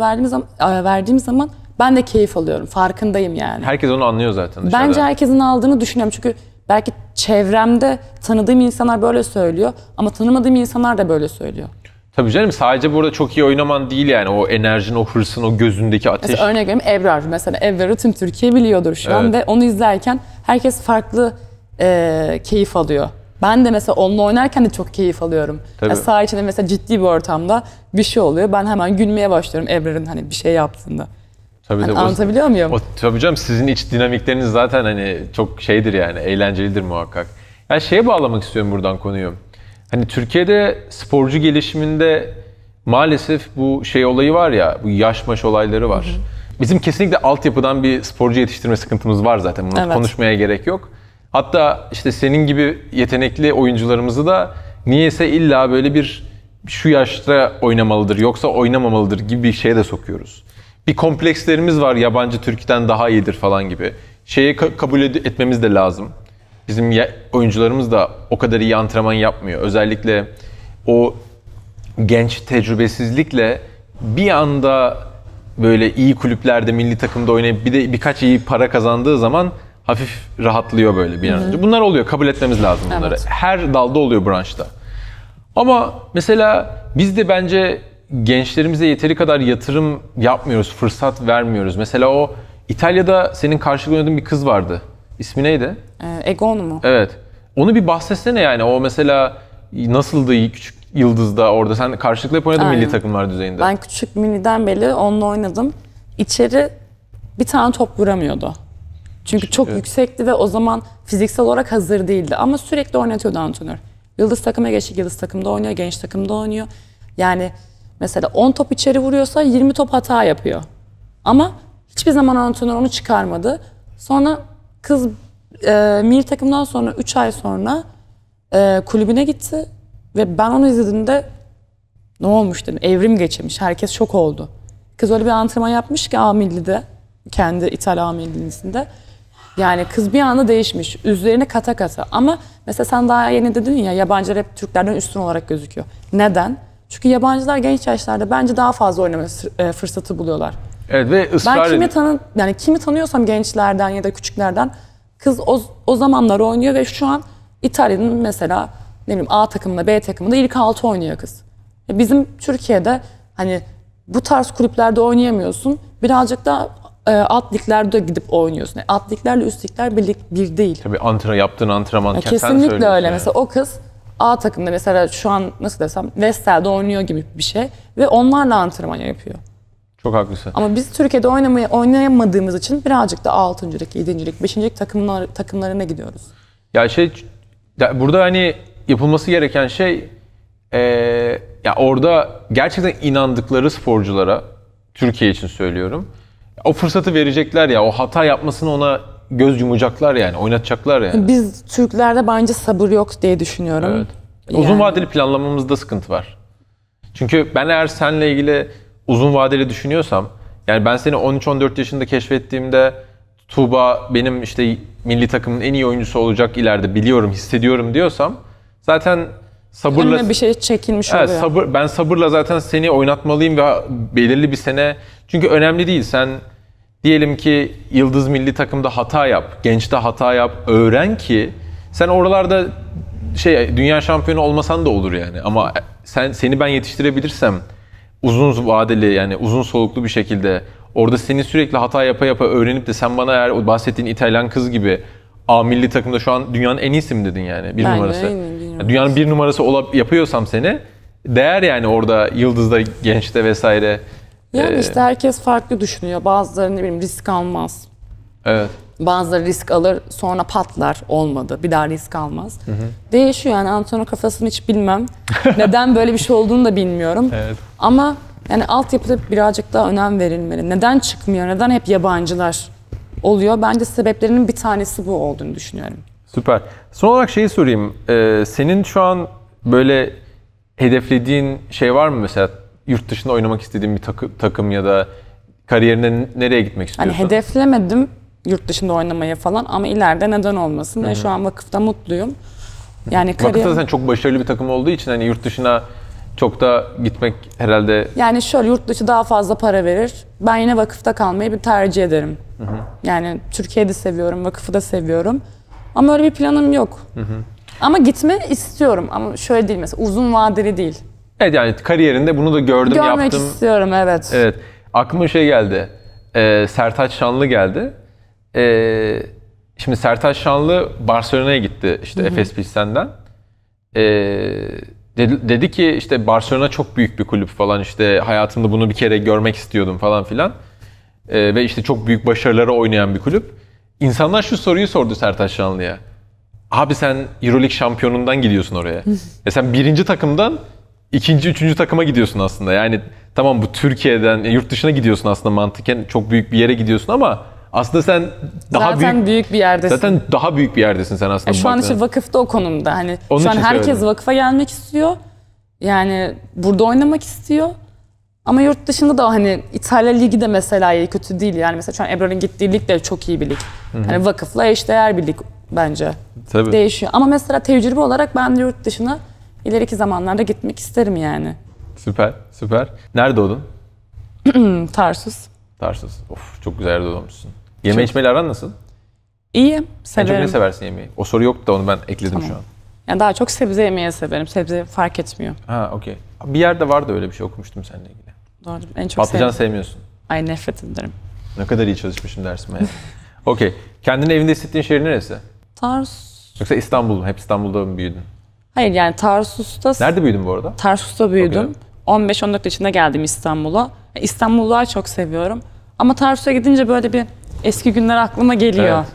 verdiğim zaman ben de keyif alıyorum. Farkındayım yani. Herkes onu anlıyor zaten dışarıda. Bence herkesin aldığını düşünüyorum. Çünkü belki çevremde tanıdığım insanlar böyle söylüyor ama tanımadığım insanlar da böyle söylüyor. Tabii canım, sadece burada çok iyi oynaman değil yani. O enerjin, o hırsın, o gözündeki ateş. Mesela örnek veriyorum Ebrar. Mesela Ebrar'ı tüm Türkiye biliyordur şu an ve onu izlerken herkes farklı keyif alıyor. Ben de mesela onunla oynarken de çok keyif alıyorum. Ya saha içinde mesela ciddi bir ortamda bir şey oluyor. Ben hemen gülmeye başlıyorum Ebrar'ın hani bir şey yaptığında. Tabii hani anlatabiliyor muyum? Tabii canım, sizin iç dinamikleriniz zaten hani çok şeydir yani, eğlencelidir muhakkak. Yani şeye bağlamak istiyorum buradan konuyu. Hani Türkiye'de sporcu gelişiminde maalesef bu şey olayı var ya, bu yaş maş olayları var. Bizim kesinlikle altyapıdan bir sporcu yetiştirme sıkıntımız var zaten. Bunu konuşmaya gerek yok. Hatta işte senin gibi yetenekli oyuncularımızı da niyeyse illa böyle bir şu yaşta oynamalıdır yoksa oynamamalıdır gibi bir şeye de sokuyoruz. Bir komplekslerimiz var, yabancı Türk'ten daha iyidir falan gibi. Şeyi kabul etmemiz de lazım. Bizim oyuncularımız da o kadar iyi antrenman yapmıyor. Özellikle o genç tecrübesizlikle bir anda böyle iyi kulüplerde, milli takımda oynayıp bir de birkaç iyi para kazandığı zaman hafif rahatlıyor böyle bir an önce. Bunlar oluyor, kabul etmemiz lazım bunları. Evet. Her dalda oluyor branşta. Ama mesela biz de bence gençlerimize yeteri kadar yatırım yapmıyoruz, fırsat vermiyoruz. Mesela o İtalya'da senin karşılıklı oynadığın bir kız vardı. İsmi neydi? Egon mu? Evet. Onu bir bahsetsene yani. O mesela nasıldı küçük yıldızda orada? Sen karşılıklı hep oynadın milli takımlar düzeyinde. Ben küçük milliden beri onunla oynadım. İçeri bir tane top vuramıyordu. Çünkü çok yüksekti ve o zaman fiziksel olarak hazır değildi. Ama sürekli oynatıyordu antrenör. Yıldız takıma geçti, yıldız takımda oynuyor, genç takımda oynuyor. Yani mesela 10 top içeri vuruyorsa 20 top hata yapıyor. Ama hiçbir zaman antrenör onu çıkarmadı. Sonra kız milli takımdan sonra 3 ay sonra kulübüne gitti. Ve ben onu izlediğimde ne olmuş dedim, evrim geçirmiş. Herkes şok oldu. Kız öyle bir antrenman yapmış ki A Milli'de, kendi İtalya A Milli'sinde. Yani kız bir anda değişmiş. Üzerine kata kata. Ama mesela sen daha yeni dedin ya, yabancılar hep Türklerden üstün olarak gözüküyor. Neden? Çünkü yabancılar genç yaşlarda bence daha fazla oynama fırsatı buluyorlar. Evet ve ısrar ben kimi tanıyorsam gençlerden ya da küçüklerden, kız o zamanlar oynuyor ve şu an İtalya'nın mesela ne bileyim A takımında, B takımında ilk 6 oynuyor kız. Bizim Türkiye'de hani bu tarz kulüplerde oynayamıyorsun. Birazcık da alt liglerde gidip oynuyorsun. Alt liglerle üst ligler bir değil. Tabii yaptığın antrenman kesinlikle öyle. Yani. Mesela o kız A takımda mesela şu an nasıl desem Vestel'de oynuyor gibi bir şey ve onlarla antrenman yapıyor. Çok haklısın. Ama biz Türkiye'de oynayamadığımız için birazcık da 6. lig, 7. lig, 5. lig takımlarına gidiyoruz. Ya burada hani yapılması gereken şey ya orada gerçekten inandıkları sporculara, Türkiye için söylüyorum, o fırsatı verecekler ya, o hata yapmasını ona göz yumacaklar yani, oynatacaklar yani. Biz Türklerde bence sabır yok diye düşünüyorum. Evet. Uzun vadeli planlamamızda sıkıntı var. Çünkü ben eğer seninle ilgili uzun vadeli düşünüyorsam, yani ben seni 13-14 yaşında keşfettiğimde Tuğba benim işte milli takımın en iyi oyuncusu olacak ileride, biliyorum, hissediyorum diyorsam zaten sabırla... Önüme bir şey çekilmiş oluyor. Ben sabırla zaten seni oynatmalıyım ve belirli bir sene... Çünkü önemli değil, sen diyelim ki yıldız milli takımda hata yap, gençte hata yap, öğren ki sen oralarda dünya şampiyonu olmasan da olur yani. Ama seni ben yetiştirebilirsem uzun vadeli, yani uzun soluklu bir şekilde orada seni sürekli hata yapa yapa öğrenip de sen bana eğer o bahsettiğin İtalyan kız gibi A milli takımda şu an dünyanın en iyisi mi dedin yani? Bir numarası. Dünyanın bir numarası yapıyorsam seni, değer yani orada yıldızda, gençte vesaire. Yani işte herkes farklı düşünüyor. Bazıları ne bileyim risk almaz. Evet. Bazıları risk alır, sonra patlar, olmadı. Bir daha risk almaz. Değişiyor yani, antrenör kafasını hiç bilmem. Neden böyle bir şey olduğunu da bilmiyorum. Evet. Ama yani altyapıda birazcık daha önem verilmeli. Neden çıkmıyor? Neden hep yabancılar oluyor? Bence sebeplerinin bir tanesi bu olduğunu düşünüyorum. Süper. Son olarak şeyi sorayım. Senin şu an böyle hedeflediğin şey var mı mesela? Yurt dışında oynamak istediğin bir takım ya da kariyerine nereye gitmek istiyorsun? Hani hedeflemedim yurt dışında oynamaya falan ama ileride neden olmasın. Ve şu an vakıfta mutluyum. Yani Vakıfta sen çok başarılı bir takım olduğu için hani yurt dışına çok da gitmek herhalde... Yani şöyle, yurt dışı daha fazla para verir. Ben yine vakıfta kalmayı bir tercih ederim. Yani Türkiye'de seviyorum, vakıfı da seviyorum. Ama öyle bir planım yok. Ama gitme istiyorum. Ama şöyle değil mesela, uzun vadeli değil. Evet yani kariyerinde bunu da gördüm, Görmek yaptım. istiyorum, evet. Evet. Aklıma şey geldi. Sertaç Şanlı geldi. Şimdi Sertaç Şanlı Barcelona'ya gitti işte Efes Pilsen'den. Dedi ki işte Barcelona çok büyük bir kulüp falan, işte hayatımda bunu bir kere görmek istiyordum falan filan. Ve işte çok büyük başarılara oynayan bir kulüp. İnsanlar şu soruyu sordu Sertaç Şanlı'ya. Abi sen Euroleague şampiyonundan gidiyorsun oraya. Sen birinci takımdan ikinci, üçüncü takıma gidiyorsun aslında. Yani tamam bu Türkiye'den yurt dışına gidiyorsun aslında mantıken, çok büyük bir yere gidiyorsun ama aslında sen daha Zaten büyük bir yerdesin. Zaten daha büyük bir yerdesin sen aslında. Şu an işte vakıfta o konumda. Hani Onun şu an için herkes söyledim. vakıfa gelmek istiyor. Yani burada oynamak istiyor. Ama yurt dışında da hani İtalya Ligi de mesela iyi kötü değil. Yani mesela şu an Ebrar'ın gittiği lig de çok iyi bir lig. Hani vakıfla eşdeğer bir lig bence. Tabii. Değişiyor. Ama mesela tecrübe olarak ben de yurt dışına ileriki zamanlarda gitmek isterim yani. Süper, süper. Nerede doğdun? Tarsus. Tarsus. Of, çok güzel yerde doğmuşsun. Yeme içmeyle aran nasıl? İyi, En çok severim. ne seversin yemeği? O soru yoktu da onu ben ekledim Tamam. şu an. Yani daha çok sebze yemeyi severim. Sebze fark etmiyor. Ha, okey. Bir yerde vardı öyle bir şey, okumuştum seninle ilgili. Doğru. En çok Patlıcan sevdiğim. sevmiyorsun. Ay, nefret ederim. Ne kadar iyi çalışmışım dersime yani. Okey. Kendini evinde hissettiğin şehir neresi? Tarsus. Yoksa İstanbul mu? Hep İstanbul'da mı büyüdün? Hayır, yani Tarsus'ta Nerede büyüdün bu arada? Tarsus'ta büyüdüm. Okey. 15-14 yaşında geldim İstanbul'a. İstanbul'u daha çok seviyorum. Ama Tarsus'a gidince böyle bir eski günler aklıma geliyor. Evet.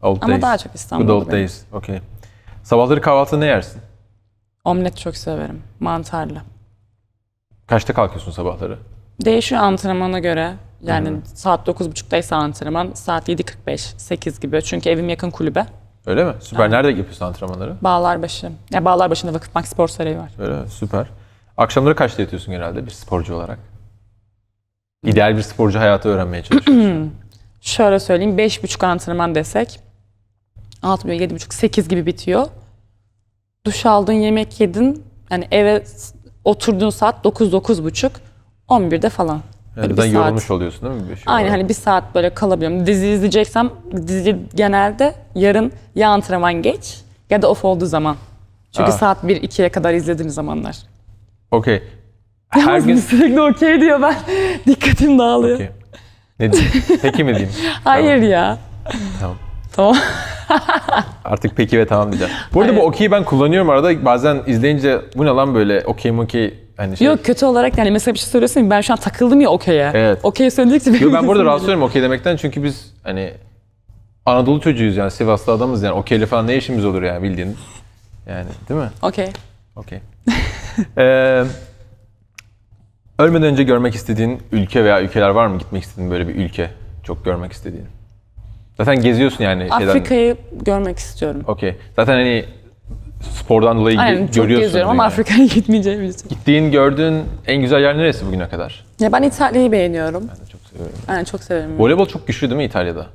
Old Ama days. daha çok Good İstanbul'da old benim. days. Okey. Sabahları kahvaltıda ne yersin? Omlet çok severim. Mantarlı. Kaçta kalkıyorsun sabahları? Değişiyor antrenmana göre. Yani saat 9.30'daysa antrenman, saat 7.45, 8 gibi. Çünkü evim yakın kulübe. Öyle mi? Süper. Nerede yapıyorsun antrenmanları? Bağlarbaşı. Ya Bağlarbaşı'nda Vakıfbank Spor Sarayı var. Öyle mi? Süper. Akşamları kaçta yatıyorsun genelde bir sporcu olarak? İdeal bir sporcu hayatı öğrenmeye çalışıyorsun. Şöyle söyleyeyim, 5.30 antrenman desek 6, 7.30, 8 gibi bitiyor. Duş aldın, yemek yedin. Yani eve oturduğun saat 9-9.30, 11'de falan. Böyle Yani bir yorulmuş saat. oluyorsun değil mi? Bir şey Aynen, olarak? hani bir saat böyle kalabiliyorum. Dizi izleyeceksem dizi genelde yarın ya antrenman geç ya da off olduğu zaman. Çünkü saat 1-2'ye kadar izlediğim zamanlar. Okey. Her Yalnız gün... sürekli okey diyor, ben dikkatim dağılıyor. Okey. Ne diyeyim? Peki mi diyeyim? Hayır ya. Tamam. Tamam. Artık peki ve tamam diyeceğim. Bu arada bu okeyi ben kullanıyorum arada. Bazen izleyince bu ne lan böyle okey hani şey. Yok, kötü olarak yani mesela bir şey söylüyorsun, ben şu an takıldım ya okey'e. Evet. Okey söyledikçe benim Yo, ben burada sesim rahatsız oluyorum okey demekten, çünkü biz hani Anadolu çocuğuyuz yani, Sivaslı adamız yani, okeyle falan ne işimiz olur yani, bildiğin. Yani değil mi? Okey. Okey. Ölmeden önce görmek istediğin ülke veya ülkeler var mı? Gitmek istediğin böyle bir ülke, çok görmek istediğin. Zaten geziyorsun yani. Afrika'yı görmek istiyorum. Okey. Zaten hani spordan dolayı Aynen, çok görüyorsun. geziyorum ama yani. Afrika'ya gitmeyeceğim için. Gittiğin, gördüğün en güzel yer neresi bugüne kadar? Ya ben İtalya'yı beğeniyorum. Ben de çok seviyorum. Aynen, çok severim. Voleybol çok güçlü değil mi İtalya'da?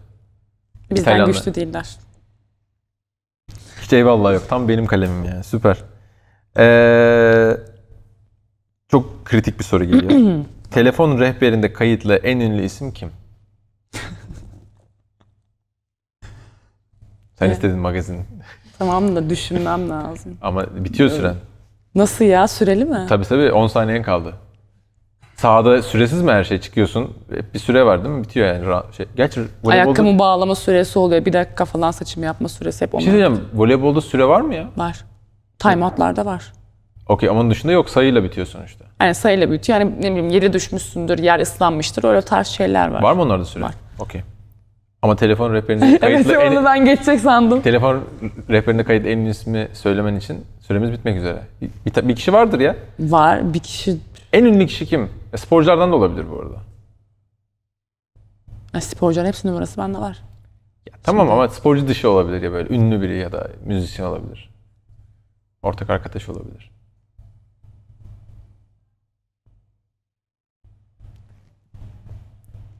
Bizden İtalyanlar. güçlü değiller. Hiç eyvallah yok. Tam benim kalemim yani. Süper. Çok kritik bir soru geliyor. Telefon rehberinde kayıtlı en ünlü isim kim? Sen Evet. istedin magazin. Tamam da düşünmem lazım. Ama bitiyor süren. Nasıl ya? Süreli mi? Tabii 10 saniyen kaldı. Sahada süresiz mi her şey, çıkıyorsun? Bir süre var değil mi? Bitiyor yani. Gerçi voleybolda... Ayakkabı bağlama süresi oluyor. 1 dakika falan saçımı yapma süresi, hep Bir onlar şey diyeceğim. Voleybolda süre var mı ya? var. Timeout'larda var. Okey, ama onun dışında yok. Sayıyla bitiyor sonuçta. Yani sayıyla bitiyor. Yani ne bileyim, yere düşmüşsündür, yer ıslanmıştır. Öyle tarz şeyler var. Var mı onlarda süre? Var. Okey. Ama telefon rehberinde Evet, kayıtlı onu ben geçecek sandım. telefon rehberinde kayıtlı en ünlü ismi söylemen için süremiz bitmek üzere. Bir kişi vardır ya. Var bir kişi. En ünlü kişi kim? Sporculardan da olabilir bu arada. Sporcuların hepsi numarası bende var. Tamam ama sporcu dışı olabilir ya, böyle ünlü biri ya da müzisyen olabilir. Ortak arkadaş olabilir.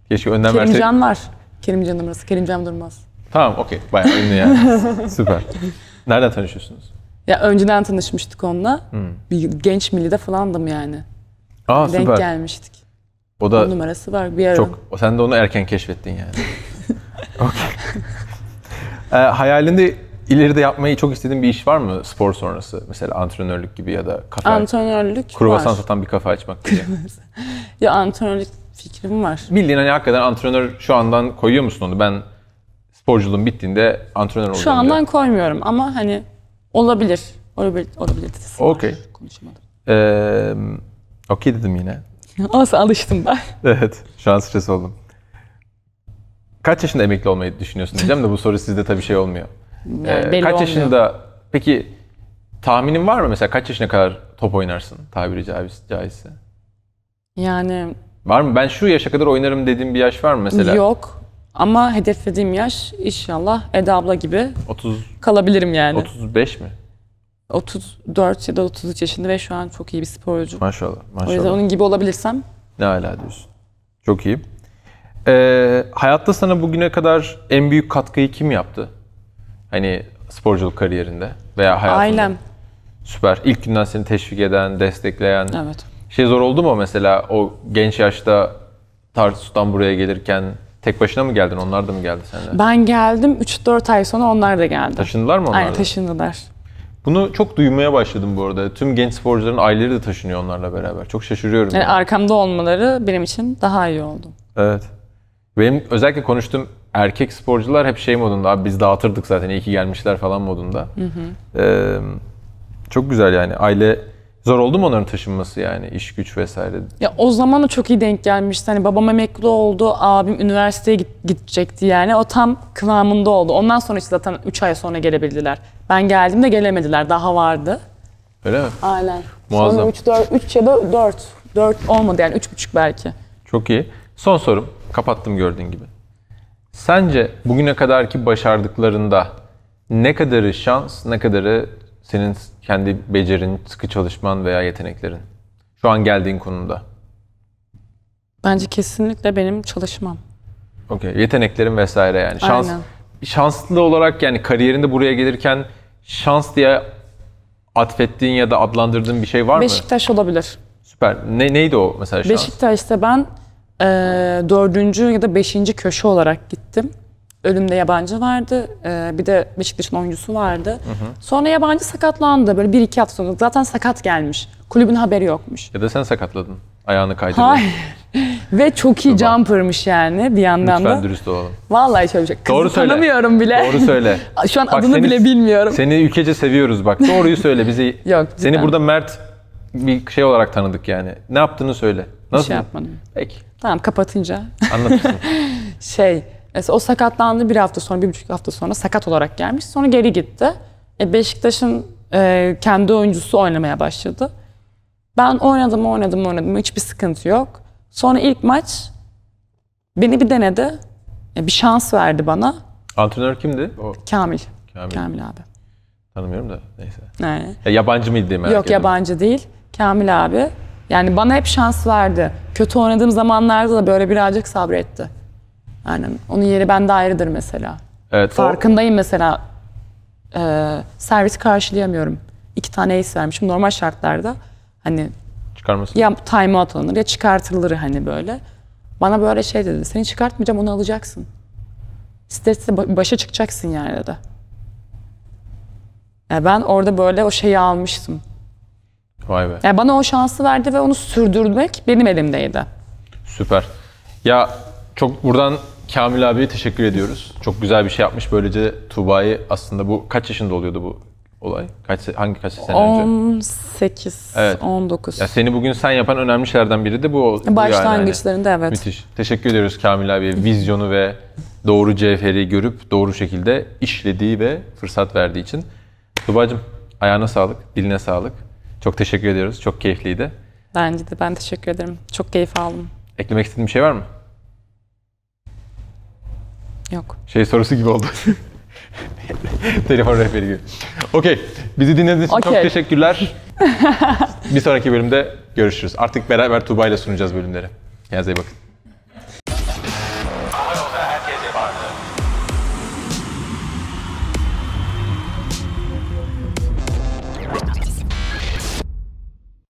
Keşke önden verse. Kerimcan var. Kerimcan numarası. Kerimcan Durmaz. Tamam, okey. Bayağı ünlü yani. Süper. Nereden tanışıyorsunuz? Ya önceden tanışmıştık onunla. Bir genç millide falandım yani. Aa, Denk süper. gelmiştik. O da O numarası var bir ara. çok. Sen de onu erken keşfettin yani. Okey. Hayalinde ileride yapmayı çok istediğin bir iş var mı spor sonrası? Mesela antrenörlük gibi ya da kafe. Antrenörlük Kruvasan var. satan bir kafe açmak gibi. Ya antrenörlük fikrim var. Bildiğin hani hakikaten antrenör şu andan koyuyor musun onu? Ben sporculuğum bittiğinde antrenör olacağım Şu andan diye. koymuyorum ama hani olabilir. Olabilir dedisi var. Okey. Konuşamadım. Okey dedim yine. Nasıl alıştım ben. Evet. Şu an stres oldum. Kaç yaşında emekli olmayı düşünüyorsun diyeceğim de bu soru sizde tabii şey olmuyor. Yani belli kaç olmuyor. yaşında, peki tahminin var mı mesela kaç yaşına kadar top oynarsın tabiri caizse? Yani Var mı? Ben şu yaşa kadar oynarım dediğim bir yaş var mı mesela? yok. Ama hedeflediğim yaş inşallah Eda abla gibi 30, kalabilirim yani. 35 mi? 34 ya da 33 yaşında ve şu an çok iyi bir sporcu. Maşallah, O yüzden maşallah. onun gibi olabilirsem Ne hala diyorsun. Çok iyi. Hayatta sana bugüne kadar en büyük katkıyı kim yaptı? Hani sporculuk kariyerinde veya hayatında? ailem. Süper. İlk günden seni teşvik eden, destekleyen. Evet. Şey zor oldu mu mesela o genç yaşta Tarsus'tan buraya gelirken tek başına mı geldin? Onlar da mı geldi seninle? Ben geldim 3-4 ay sonra onlar da geldi. Taşındılar mı onlar Aynen da? taşındılar. Bunu çok duymaya başladım bu arada. Tüm genç sporcuların aileleri de taşınıyor onlarla beraber. Çok şaşırıyorum. Yani yani. arkamda olmaları benim için daha iyi oldu. Evet. Benim özellikle konuştuğum erkek sporcular hep şey modunda. Abi biz dağıtırdık zaten iyi ki gelmişler falan modunda. Çok güzel yani. Aile zor oldu mu onların taşınması yani iş güç vesaire? Ya o zaman da çok iyi denk gelmişti. Hani babam emekli oldu, abim üniversiteye gidecekti yani. O tam kıvamında oldu. Ondan sonra işte zaten 3 ay sonra gelebildiler. Ben geldiğimde gelemediler. Daha vardı. Öyle mi? Aynen. Muazzam. Sonra 3 ya da 4. 4 olmadı yani 3,5 belki. Çok iyi. Son sorum. Kapattım gördüğün gibi. Sence bugüne kadarki başardıklarında ne kadarı şans, ne kadarı senin kendi becerin, sıkı çalışman veya yeteneklerin? Şu an geldiğin konumda. Bence kesinlikle benim çalışmam. Okey. Yeteneklerin vesaire yani. Aynen. Şanslı olarak yani kariyerinde buraya gelirken şans diye atfettiğin ya da adlandırdığın bir şey var mı? Beşiktaş olabilir. Süper. Neydi o mesela şans? Beşiktaş'ta ben 4. ya da 5. köşe olarak gittim. Önümde yabancı vardı. Bir de Beşiktaş'ın oyuncusu vardı. Sonra yabancı sakatlandı. Böyle 1-2 hafta sonra. Zaten sakat gelmiş. Kulübün haberi yokmuş. Ya da sen sakatladın. Ayağını kaydırdın. Hayır. Ve çok iyi jumper'mış yani bir yandan Lütfen da. dürüst olalım. Vallahi şöyle bir şey. Kızı Doğru söyle. tanımıyorum bile. Doğru söyle. Şu an Bak adını seni- bile bilmiyorum. Seni ülkece seviyoruz bak. Doğruyu söyle bizi. Yok, Seni cidden. burada Mert bir şey olarak tanıdık yani. Ne yaptığını söyle. Bir Nasıl? şey yapmadım. Peki. Tamam kapatınca. Anlatırsın. Mesela o sakatlandı 1 hafta sonra, 1,5 hafta sonra sakat olarak gelmiş. Sonra geri gitti. Beşiktaş'ın kendi oyuncusu oynamaya başladı. Ben oynadım. Hiçbir sıkıntı yok. Sonra ilk maç beni bir denedi. Bir şans verdi bana. Antrenör kimdi? O Kamil. Kamil. Kamil abi. Tanımıyorum da neyse. Yani. Yabancı mıydı diye merak Yok ettim. yabancı değil. Kamil abi. Yani bana hep şans verdi. Kötü oynadığım zamanlarda da böyle birazcık sabretti. Aynen. Onun yeri bende ayrıdır mesela. Evet, Farkındayım mesela. Servis karşılayamıyorum. 2 tane ace vermişim normal şartlarda. Hani çıkarmasın. ya time out alınır ya çıkartılır hani böyle. Bana böyle şey dedi. Seni çıkartmayacağım onu alacaksın. Stresle başa çıkacaksın yani dedi. Yani ben orada böyle o şeyi almıştım. Vay be. Yani bana o şansı verdi ve onu sürdürmek benim elimdeydi. Süper. Ya çok buradan Kamil abiye teşekkür ediyoruz. Çok güzel bir şey yapmış. Böylece Tuğba'yı aslında bu kaç yaşında oluyordu bu olay? Kaç sene önce? 18, Evet. 19. Ya seni bugün sen yapan önemli şeylerden biri de bu yani. Başlangıçlarında evet. Müthiş. Teşekkür ediyoruz Kamil abiye. Vizyonu ve doğru cevheri görüp doğru şekilde işlediği ve fırsat verdiği için. Tuğba'cığım ayağına sağlık, diline sağlık. Çok teşekkür ediyoruz. Çok keyifliydi. Bence de ben teşekkür ederim. Çok keyif aldım. Eklemek istediğin bir şey var mı? Yok. Şey sorusu gibi oldu. Telefon rehberi gibi. Okey. Bizi dinlediğiniz için çok teşekkürler. Bir sonraki bölümde görüşürüz. Artık beraber Tuğba ile sunacağız bölümleri. Kendinize iyi bakın.